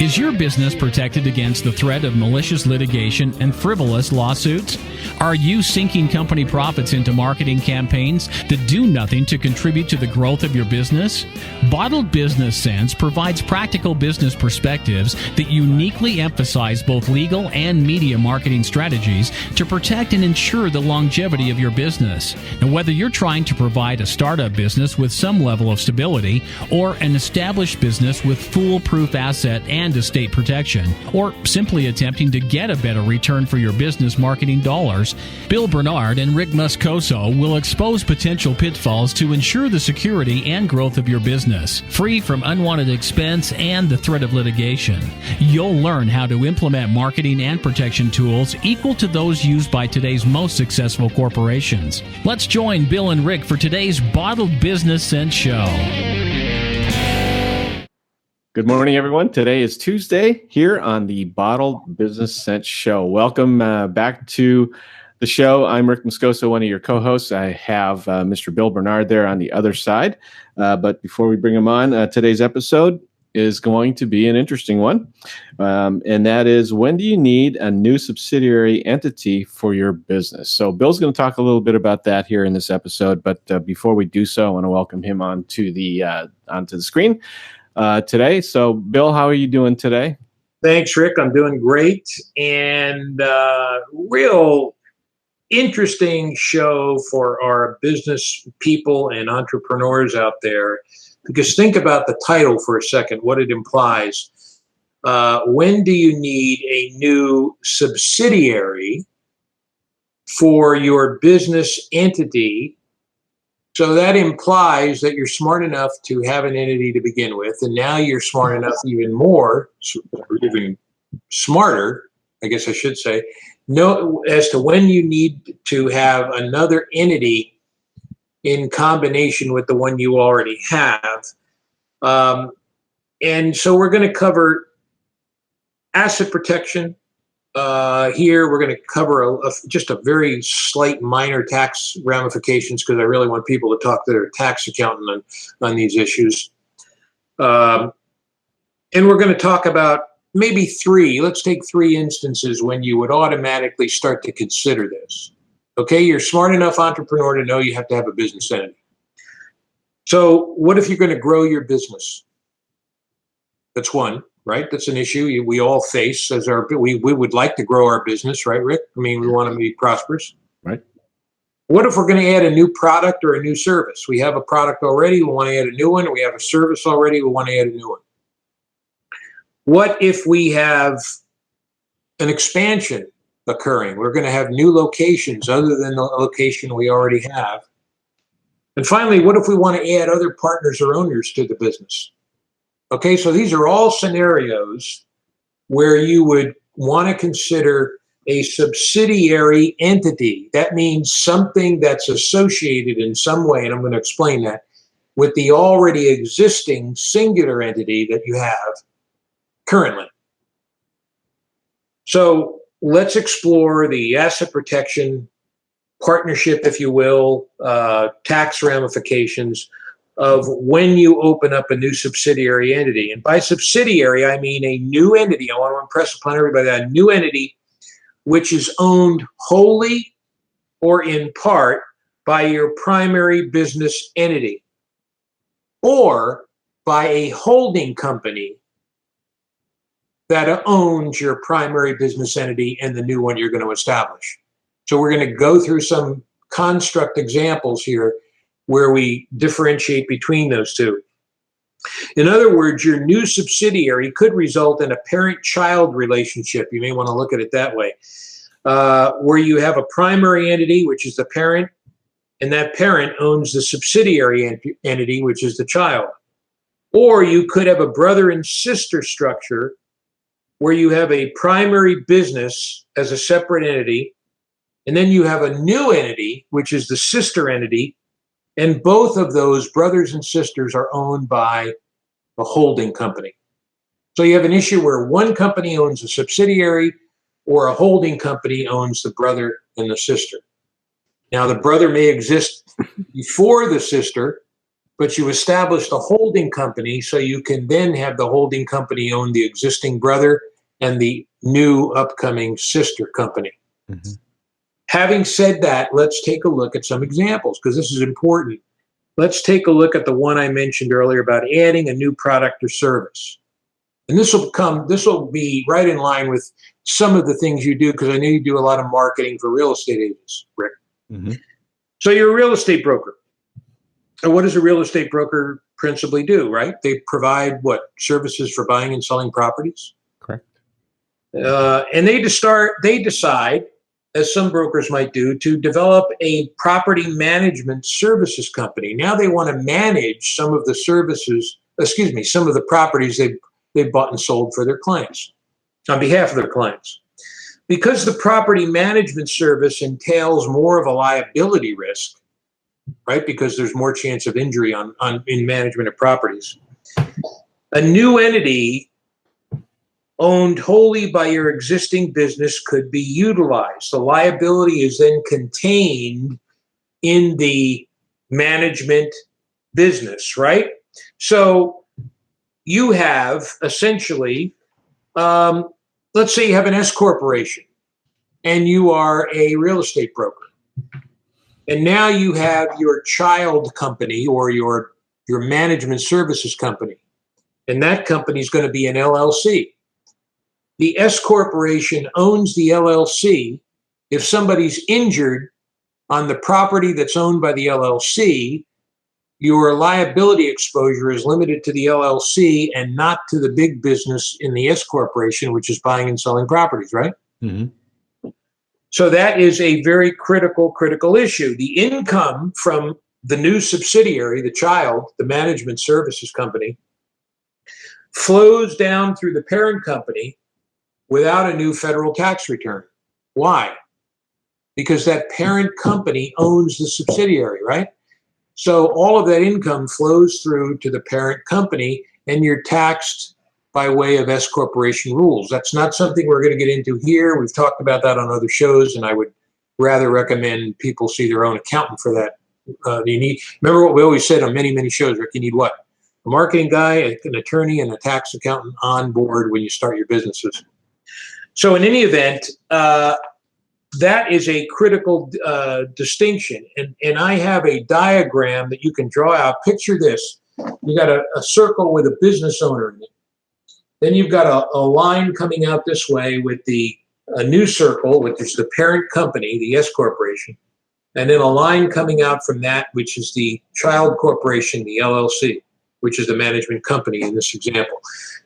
Is your business protected against the threat of malicious litigation and frivolous lawsuits? Are you sinking company profits into marketing campaigns that do nothing to contribute to the growth of your business? Bottled Business Sense provides practical business perspectives that uniquely emphasize both legal and media marketing strategies to protect and ensure the longevity of your business. And whether you're trying to provide a startup business with some level of stability or an established business with foolproof asset and estate protection, or simply attempting to get a better return for your business marketing dollars, Bill Bernard and Rick Moscoso will expose potential pitfalls to ensure the security and growth of your business, free from unwanted expense and the threat of litigation. You'll learn how to implement marketing and protection tools equal to those used by today's most successful corporations. Let's join Bill and Rick for today's Bottled Business Sense show. Good morning, everyone. Today is Tuesday here on the Bottled Business Sense show. Welcome back to the show. I'm Rick Moscoso, one of your co-hosts. I have Mr. Bill Bernard there on the other side. But before we bring him on, today's episode is going to be an interesting one. And that is, when do you need a new subsidiary entity for your business? So Bill's going to talk a little bit about that here in this episode. But before we do so, I want to welcome him onto the screen today. So Bill, how are you doing today? Thanks, Rick. I'm doing great. And real interesting show for our business people and entrepreneurs out there, because think about the title for a second, what it implies. When do you need a new subsidiary for your business entity? So that implies that you're smart enough to have an entity to begin with, and now you're smart enough even more, even smarter, I guess I should say, know as to when you need to have another entity in combination with the one you already have. And so we're going to cover asset protection. Here we're going to cover just a very slight minor tax ramifications, because I really want people to talk to their tax accountant on these issues. And we're going to talk about maybe let's take three instances when you would automatically start to consider this. Okay, you're a smart enough entrepreneur to know you have to have a business entity. So what if you're going to grow your business? That's one. Right? That's an issue we all face as we would like to grow our business, right, Rick? I mean, we want to be prosperous. Right. What if we're going to add a new product or a new service? We have a product already, we want to add a new one. We have a service already, we want to add a new one. What if we have an expansion occurring? We're going to have new locations other than the location we already have. And finally, what if we want to add other partners or owners to the business? Okay, so these are all scenarios where you would want to consider a subsidiary entity. That means something that's associated in some way, and I'm going to explain that, with the already existing singular entity that you have currently. So let's explore the asset protection, partnership, if you will, tax ramifications of when you open up a new subsidiary entity. And by subsidiary, I mean a new entity. I want to impress upon everybody that a new entity which is owned wholly or in part by your primary business entity, or by a holding company that owns your primary business entity and the new one you're going to establish. So we're going to go through some construct examples here where we differentiate between those two. In other words, your new subsidiary could result in a parent-child relationship. You may want to look at it that way, where you have a primary entity, which is the parent, and that parent owns the subsidiary entity, which is the child. Or you could have a brother and sister structure where you have a primary business as a separate entity, and then you have a new entity, which is the sister entity, and both of those brothers and sisters are owned by a holding company. So you have an issue where one company owns a subsidiary, or a holding company owns the brother and the sister. Now, the brother may exist before the sister, but you established a holding company so you can then have the holding company own the existing brother and the new upcoming sister company. Mm-hmm. Having said that, let's take a look at some examples because this is important. Let's take a look at the one I mentioned earlier about adding a new product or service. And this will be right in line with some of the things you do, because I know you do a lot of marketing for real estate agents, Rick. Mm-hmm. So you're a real estate broker. And what does a real estate broker principally do, right? They provide what? Services for buying and selling properties. Correct. And they decide, as some brokers might do, to develop a property management services company. Now they want to manage some of the some of the properties they've bought and sold for their clients, on behalf of their clients. Because the property management service entails more of a liability risk, right? Because there's more chance of injury in management of properties. A new entity owned wholly by your existing business could be utilized. The liability is then contained in the management business, right? So you have essentially, let's say you have an S corporation and you are a real estate broker. And now you have your child company or your management services company. And that company is going to be an LLC. The S corporation owns the LLC. If somebody's injured on the property that's owned by the LLC, your liability exposure is limited to the LLC and not to the big business in the S corporation, which is buying and selling properties, right? Mm-hmm. So that is a very critical issue. The income from the new subsidiary, the child, the management services company, flows down through the parent company without a new federal tax return. Why? Because that parent company owns the subsidiary, right? So all of that income flows through to the parent company, and you're taxed by way of S corporation rules. That's not something we're going to get into here. We've talked about that on other shows, and I would rather recommend people see their own accountant for that. Remember what we always said on many shows, Rick, you need what? A marketing guy, an attorney, and a tax accountant on board when you start your businesses. So in any event, that is a critical distinction. And I have a diagram that you can draw out. Picture this. You got a circle with a business owner in it. Then you've got a line coming out this way with a new circle, which is the parent company, the S corporation. And then a line coming out from that, which is the child corporation, the LLC, which is the management company in this example.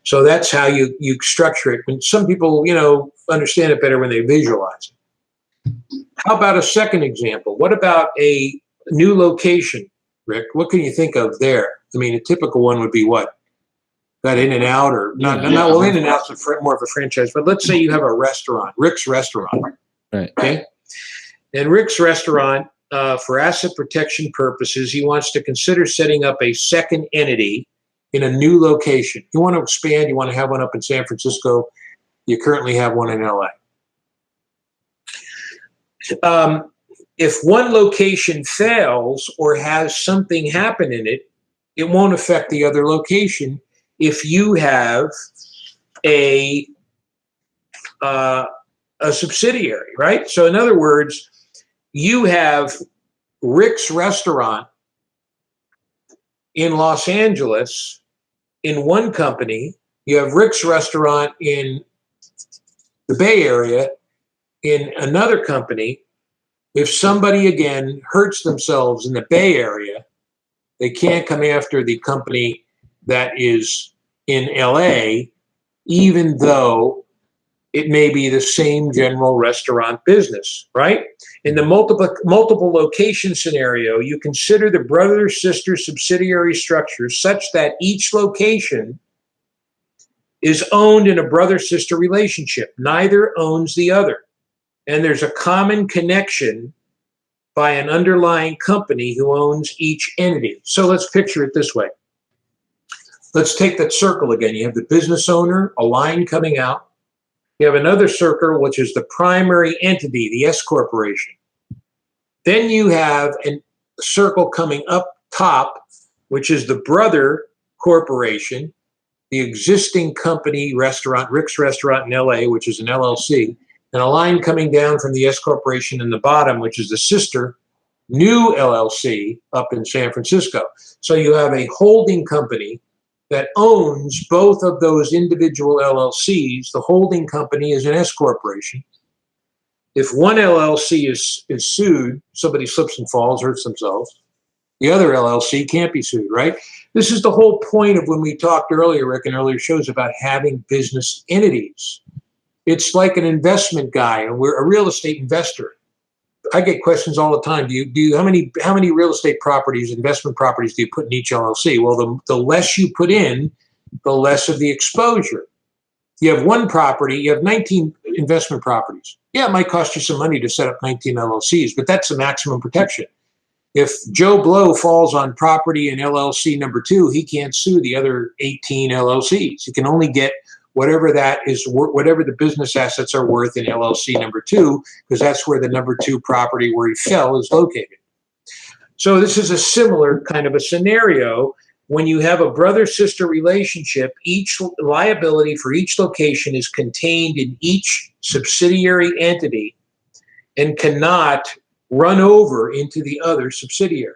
So that's how you structure it. And some people, understand it better when they visualize it. How about a second example? What about a new location, Rick? What can you think of there? I mean, a typical one would be what? Got In-N-Out or not? Well, In-N-Out's more of a franchise, but let's say you have a restaurant, Rick's Restaurant. Right. Okay. And Rick's Restaurant, for asset protection purposes, he wants to consider setting up a second entity in a new location. You want to expand, you want to have one up in San Francisco. You currently have one in LA. If one location fails or has something happen in it, it won't affect the other location if you have a subsidiary, right? So in other words, you have Rick's Restaurant in Los Angeles in one company. You have Rick's Restaurant in the Bay Area in another company. If somebody, again, hurts themselves in the Bay Area, they can't come after the company that is in LA, even though it may be the same general restaurant business, right? In the multiple location scenario, you consider the brother, sister, subsidiary structures such that each location is owned in a brother-sister relationship. Neither owns the other. And there's a common connection by an underlying company who owns each entity. So let's picture it this way. Let's take that circle again. You have the business owner, a line coming out. You have another circle, which is the primary entity, the S corporation. Then you have a circle coming up top, which is the brother corporation, the existing company restaurant, Rick's Restaurant in LA, which is an LLC, and a line coming down from the S corporation in the bottom, which is the sister new LLC up in San Francisco. So you have a holding company that owns both of those individual LLCs. The holding company is an S corporation. If one LLC is sued, somebody slips and falls, hurts themselves, the other LLC can't be sued, right? This is the whole point of when we talked earlier, Rick, in earlier shows about having business entities. It's like an investment guy, and we're a real estate investor. I get questions all the time. How many real estate properties, investment properties, do you put in each LLC? Well, the less you put in, the less of the exposure. You have one property, you have 19 investment properties. Yeah, it might cost you some money to set up 19 LLCs, but that's the maximum protection. If Joe Blow falls on property in LLC number 2, he can't sue the other 18 LLCs. He can only get whatever that is, whatever the business assets are worth in LLC number 2, because that's where the number 2 property where he fell is located. So this is a similar kind of a scenario. When you have a brother-sister relationship, each liability for each location is contained in each subsidiary entity and cannot run over into the other subsidiary.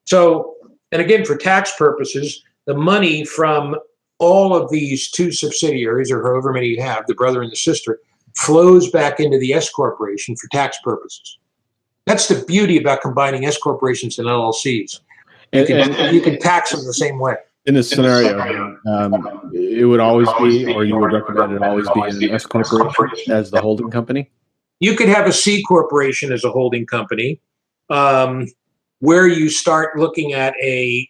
So, and again, for tax purposes, the money from all of these 2 subsidiaries, or however many you have, the brother and the sister, flows back into the S corporation for tax purposes. That's the beauty about combining S corporations and LLCs. You can tax them the same way. In this scenario, it would always be, or you would recommend it always be an S corporation as the holding company? You could have a C corporation as a holding company, where you start looking at a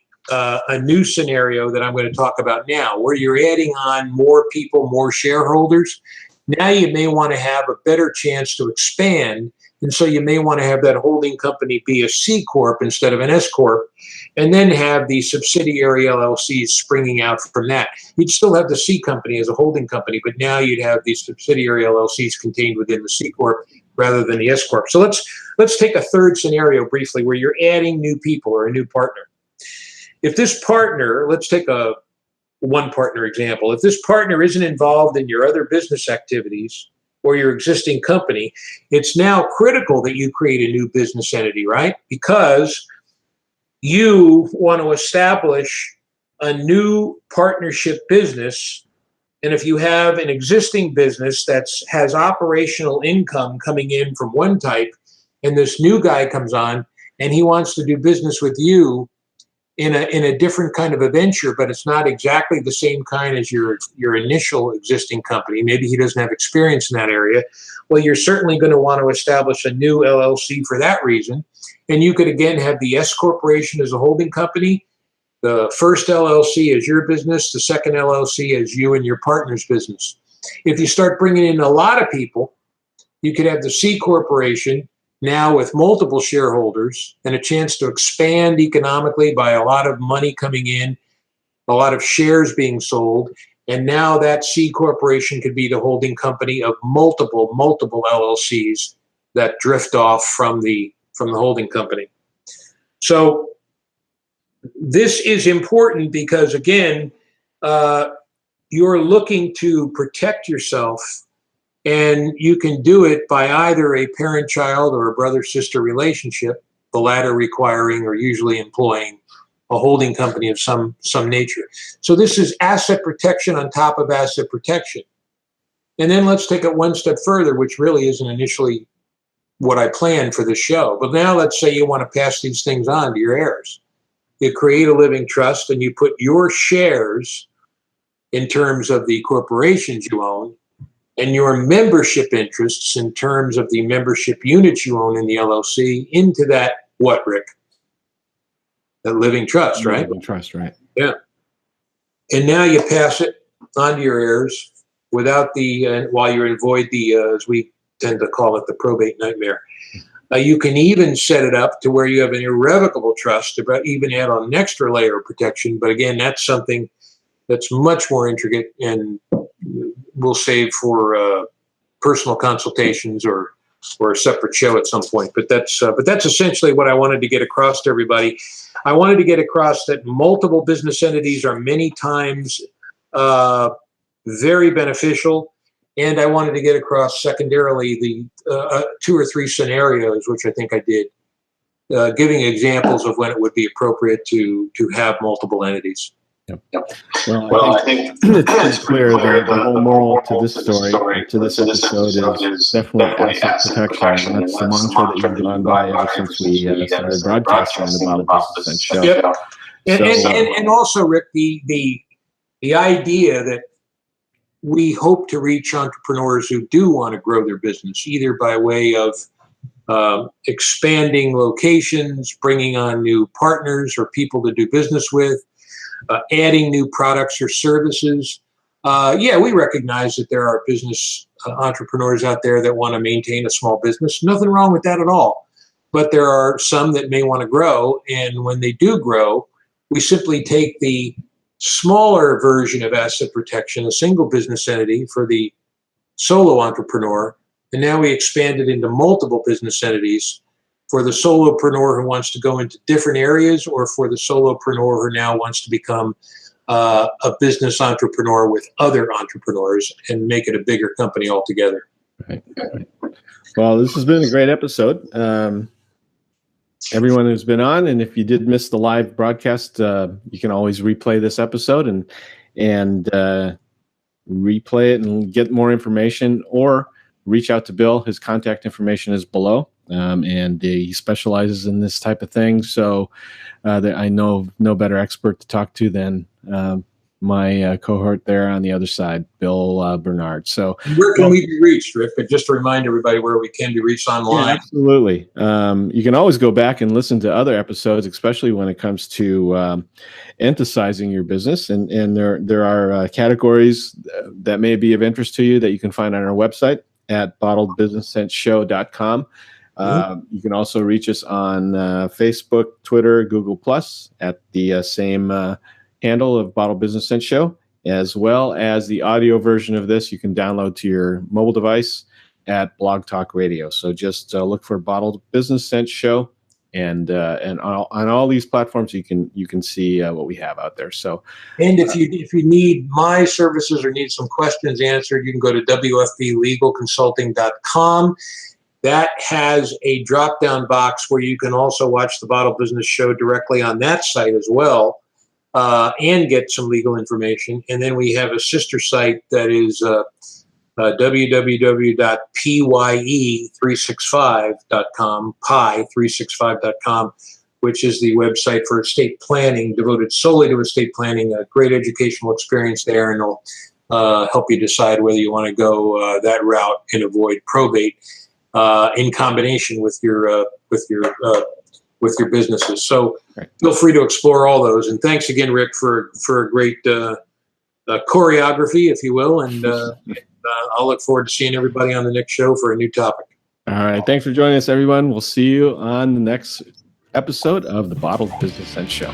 new scenario that I'm going to talk about now, where you're adding on more people, more shareholders. Now you may want to have a better chance to expand. And so you may want to have that holding company be a C Corp instead of an S Corp, and then have the subsidiary LLCs springing out from that. You'd still have the C company as a holding company, but now you'd have these subsidiary LLCs contained within the C Corp rather than the S Corp. So let's take a third scenario briefly where you're adding new people or a new partner. If this partner, let's take a one partner example. If this partner isn't involved in your other business activities or your existing company, it's now critical that you create a new business entity, right? Because you want to establish a new partnership business. And if you have an existing business that has operational income coming in from one type, and this new guy comes on and he wants to do business with you in a different kind of a venture, but it's not exactly the same kind as your initial existing company. Maybe he doesn't have experience in that area. Well, you're certainly going to want to establish a new LLC for that reason. And you could, again, have the S corporation as a holding company, the first LLC as your business, the second LLC as you and your partner's business. If you start bringing in a lot of people, you could have the C corporation now with multiple shareholders and a chance to expand economically by a lot of money coming in, a lot of shares being sold. And now that C corporation could be the holding company of multiple LLCs that drift off from the holding company. So this is important because, again, you're looking to protect yourself. And you can do it by either a parent-child or a brother-sister relationship, the latter requiring or usually employing a holding company of some nature. So this is asset protection on top of asset protection. And then let's take it one step further, which really isn't initially what I planned for the show. But now let's say you want to pass these things on to your heirs. You create a living trust and you put your shares in terms of the corporations you own, and your membership interests in terms of the membership units you own in the LLC into that, what, Rick? That living trust, right? Living trust, right. Yeah. And now you pass it on to your heirs without while you're avoid the, as we tend to call it, the probate nightmare. You can even set it up to where you have an irrevocable trust to even add on an extra layer of protection. But again, that's something that's much more intricate and we'll save for personal consultations or or a separate show at some point. But that's essentially what I wanted to get across to everybody. I wanted to get across that multiple business entities are many times very beneficial, and I wanted to get across secondarily the 2 or 3 scenarios, which I think I did, giving examples of when it would be appropriate to have multiple entities. Yep. Well, I think it's clear that the whole moral to this story, to this episode, is definitely asset protection. And that's the mantra that you've gone by ever since we started broadcasting the Bottle Business Sense show. Yep. And also, Rick, the idea that we hope to reach entrepreneurs who do want to grow their business, either by way of expanding locations, bringing on new partners or people to do business with, adding new products or services. We recognize that there are business entrepreneurs out there that want to maintain a small business. Nothing wrong with that at all. But there are some that may want to grow. And when they do grow, we simply take the smaller version of asset protection, a single business entity for the solo entrepreneur, and now we expand it into multiple business entities for the solopreneur who wants to go into different areas, or for the solopreneur who now wants to become a business entrepreneur with other entrepreneurs and make it a bigger company altogether. Right. Well, this has been a great episode. Everyone who's been on, and if you did miss the live broadcast, you can always replay this episode and replay it and get more information, or reach out to Bill. His contact information is below. And he specializes in this type of thing. So I know no better expert to talk to than my cohort there on the other side, Bill Bernard. So where can we be reached, Rick? But just to remind everybody where we can be reached online. Yeah, absolutely. You can always go back and listen to other episodes, especially when it comes to emphasizing your business. And there are categories that may be of interest to you that you can find on our website at bottledbusinesssenseshow.com. You can also reach us on Facebook, Twitter, Google Plus at the same handle of Bottle Business Sense Show, as well as the audio version of this you can download to your mobile device at Blog Talk Radio. So just look for Bottle Business Sense Show, and on all these platforms you can see what we have out there. So, and if you need my services or need some questions answered, you can go to wfblegalconsulting.com. That has a drop-down box where you can also watch the Bottle Business Show directly on that site as well, and get some legal information. And then we have a sister site that is www.pye365.com, pi365.com, which is the website for estate planning, devoted solely to estate planning. A great educational experience there, and it'll help you decide whether you want to go that route and avoid probate, in combination with your businesses. So feel free to explore all those. And thanks again, Rick, for a great choreography, if you will. And I'll look forward to seeing everybody on the next show for a new topic. All right. Thanks for joining us, everyone. We'll see you on the next episode of the Bottled Business Sense Show.